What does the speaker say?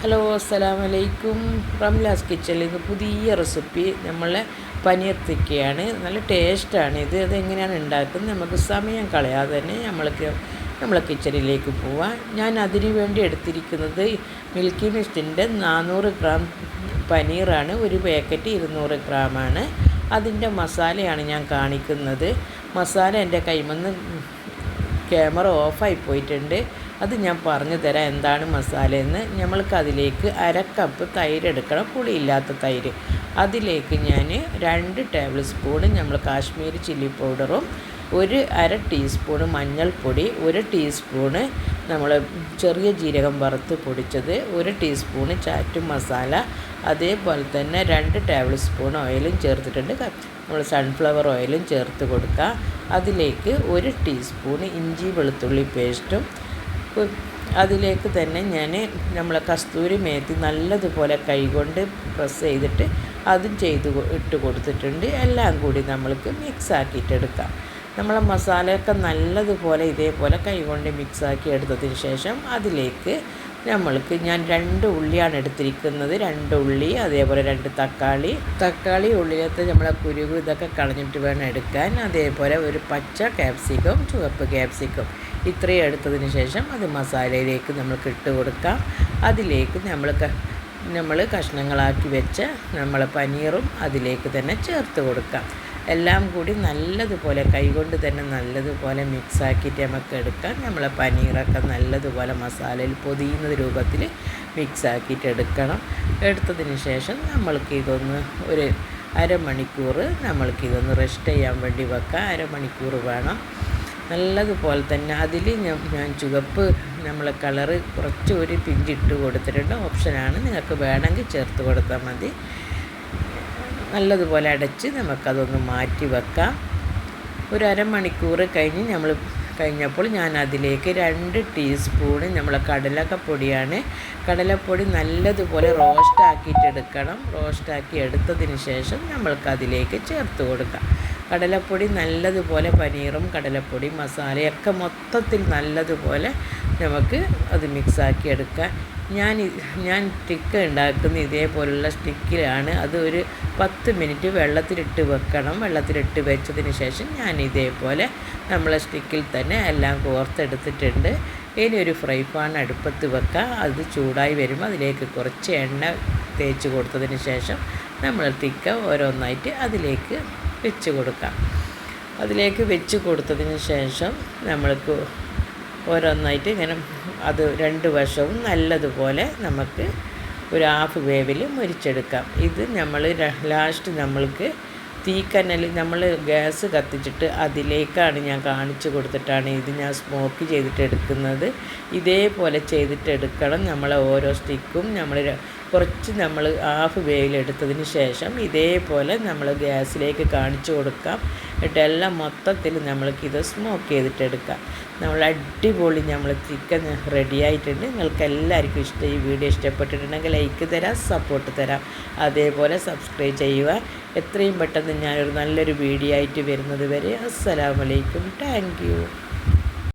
Hello അസ്സലാമു അലൈക്കും. റംലാസ് കിച്ചണിൽ ഇത് പുതിയ റെസിപ്പി നമ്മളെ പനീർ തിക്കയാണ്. നല്ല ടേസ്റ്റാണ് ഇത്. അതെങ്ങനെയാണ് ഉണ്ടാക്കുന്നത് നമുക്ക് സമയം കളയാതെ തന്നെ നമ്മളെ കിച്ചണിലേക്ക് പോവാം. ഞാൻ അതിന് വേണ്ടി എടുത്തിരിക്കുന്നത് മിൽക്കി മിസ്റ്റിൻ്റെ 400 ഗ്രാം പനീറാണ്. ഒരു പാക്കറ്റ് 200 ഗ്രാമാണ്. അതിൻ്റെ മസാലയാണ് ഞാൻ കാണിക്കുന്നത്. മസാല എൻ്റെ കൈമന്ന് ക്യാമറ ഓഫായി പോയിട്ടുണ്ട്. അത് ഞാൻ പറഞ്ഞു തരാം എന്താണ് മസാലയെന്ന്. നമ്മൾക്ക് അതിലേക്ക് 1/2 കപ്പ് തൈര് എടുക്കണം, പുളിയില്ലാത്ത തൈര്. അതിലേക്ക് ഞാൻ 2 ടേബിൾ സ്പൂൺ നമ്മൾ കാശ്മീരി ചില്ലി പൗഡറും 1/2 ടീസ്പൂണ് മഞ്ഞൾപ്പൊടി, 1 ടീസ്പൂണ് നമ്മൾ ചെറിയ ജീരകം വറുത്ത് പൊടിച്ചത്, 1 ടീസ്പൂണ് ചാറ്റ് മസാല, അതേപോലെ തന്നെ 2 ടേബിൾ സ്പൂൺ ഓയിലും ചേർത്തിട്ടുണ്ട്. നമ്മൾ സൺഫ്ലവർ ഓയിലും ചേർത്ത് കൊടുക്കുക. അതിലേക്ക് 1 ടീസ്പൂൺ ഇഞ്ചി വെളുത്തുള്ളി പേസ്റ്റും, അതിലേക്ക് തന്നെ ഞാൻ നമ്മളെ കസ്തൂരി മേത്തി നല്ലതുപോലെ കൈകൊണ്ട് പ്രസ് ചെയ്തിട്ട് അതും ഇട്ട് കൊടുത്തിട്ടുണ്ട്. എല്ലാം കൂടി നമ്മൾക്ക് മിക്സ് ആക്കിയിട്ടെടുക്കാം. നമ്മളെ മസാലയൊക്കെ നല്ലതുപോലെ ഇതേപോലെ കൈകൊണ്ട് മിക്സാക്കി എടുത്തതിന് ശേഷം അതിലേക്ക് ഞാൻ 2 ഉള്ളിയാണ് എടുത്തിരിക്കുന്നത്. 2 ഉള്ളി, അതേപോലെ 2 തക്കാളി ഉള്ളിലത്തെ നമ്മളെ കുരുവ് ഇതൊക്കെ കളഞ്ഞിട്ട് വേണം എടുക്കാൻ. അതേപോലെ ഒരു പച്ച ക്യാപ്സിക്കം, ചുവപ്പ് ക്യാപ്സിക്കം, ഇത്രയും എടുത്തതിന് ശേഷം അത് മസാലയിലേക്ക് നമ്മൾക്ക് ഇട്ട് കൊടുക്കാം. അതിലേക്ക് നമ്മൾ കഷ്ണങ്ങളാക്കി വെച്ച നമ്മളെ പനീറും അതിലേക്ക് തന്നെ ചേർത്ത് കൊടുക്കാം. എല്ലാം കൂടി നല്ലതുപോലെ കൈകൊണ്ട് തന്നെ നല്ലതുപോലെ മിക്സാക്കിയിട്ട് നമുക്ക് എടുക്കാം. നമ്മളെ പനീറൊക്കെ നല്ലതുപോലെ മസാലയിൽ പൊതിയുന്ന രൂപത്തിൽ മിക്സാക്കിയിട്ട് എടുക്കണം. എടുത്തതിന് ശേഷം ഇതൊന്ന് ഒരു അരമണിക്കൂർ നമ്മൾക്കിതൊന്ന് റെസ്റ്റ് ചെയ്യാൻ വേണ്ടി വെക്കാം. അരമണിക്കൂർ വേണം. നല്ലതുപോലെ തന്നെ അതിൽ ഞാൻ ചുവപ്പ് നമ്മളെ കളറ് കുറച്ച് ഒരു പിഞ്ചിട്ട് കൊടുത്തിട്ടുണ്ട്. ഓപ്ഷനാണ്, നിങ്ങൾക്ക് വേണമെങ്കിൽ ചേർത്ത് കൊടുത്താൽ മതി. നല്ലതുപോലെ അടച്ച് നമുക്കതൊന്ന് മാറ്റി വെക്കാം. ഒരു അരമണിക്കൂർ കഴിഞ്ഞപ്പോൾ ഞാൻ അതിലേക്ക് 2 ടീസ്പൂണ് നമ്മളെ കടലപ്പൊടിയാണ്. കടലപ്പൊടി നല്ലതുപോലെ റോസ്റ്റാക്കി എടുത്തതിന് ശേഷം നമ്മൾക്കതിലേക്ക് ചേർത്ത് കൊടുക്കാം. കടലപ്പൊടി നല്ലതുപോലെ പനീറും കടലപ്പൊടി മസാലയൊക്കെ മൊത്തത്തിൽ നല്ലതുപോലെ നമുക്ക് അത് മിക്സാക്കി എടുക്കാം. ഞാൻ സ്റ്റിക്ക് ഉണ്ടാക്കുന്ന ഇതേപോലുള്ള സ്റ്റിക്കിലാണ്. അത് ഒരു 10 മിനിറ്റ് വെള്ളത്തിലിട്ട് വെക്കണം. വെള്ളത്തിലിട്ട് വെച്ചതിന് ശേഷം ഞാൻ ഇതേപോലെ നമ്മളെ സ്റ്റിക്കിൽ തന്നെ എല്ലാം കോർത്തെടുത്തിട്ടുണ്ട്. ഇനി ഒരു ഫ്രൈ പാൻ അടുപ്പത്ത് വെക്കുക. അത് ചൂടായി വരുമ്പോൾ അതിലേക്ക് കുറച്ച് എണ്ണ തേച്ച് കൊടുത്തതിന് ശേഷം നമ്മൾ തിക്ക ഓരോന്നായിട്ട് അതിലേക്ക് വെച്ച് കൊടുക്കാം. അതിലേക്ക് വെച്ച് കൊടുത്തതിന് ശേഷം നമ്മൾക്ക് ഓരോന്നായിട്ട് ഇങ്ങനെ അത് 2 വശവും നല്ലതുപോലെ നമുക്ക് ഒരു ഹാഫ് വേവിൽ മുരിച്ചെടുക്കാം. ഇത് ലാസ്റ്റ് നമ്മൾക്ക് തീക്കനൽ നമ്മൾ ഗ്യാസ് കത്തിച്ചിട്ട് അതിലേക്കാണ് ഞാൻ കാണിച്ചു കൊടുത്തിട്ടാണ് ഇത് ഞാൻ സ്മോക്ക് ചെയ്തിട്ട് എടുക്കുന്നത്. ഇതേപോലെ ചെയ്തിട്ടെടുക്കണം. നമ്മളെ ഓരോ സ്റ്റിക്കും കുറച്ച് ഹാഫ് വേവിലെടുത്തതിന് ശേഷം ഇതേപോലെ നമ്മൾ ഗ്യാസിലേക്ക് കാണിച്ചു കൊടുക്കാം. എന്നിട്ടെല്ലാം മൊത്തത്തിൽ നമ്മൾക്കിത് സ്മോക്ക് ചെയ്തിട്ടെടുക്കാം. അടിപൊളി ചിക്കൻ റെഡി ആയിട്ടുണ്ട്. നിങ്ങൾക്ക് എല്ലാവർക്കും ഈ വീഡിയോ ഇഷ്ടപ്പെട്ടിട്ടുണ്ടെങ്കിൽ ലൈക്ക് തരാം, സപ്പോർട്ട് തരാം. അതേപോലെ സബ്സ്ക്രൈബ് ചെയ്യുക. എത്രയും പെട്ടെന്ന് ഞാനൊരു നല്ലൊരു വീഡിയോ ആയിട്ട് വരുന്നത് വരെ അസ്സലാമു അലൈക്കും. Thank you.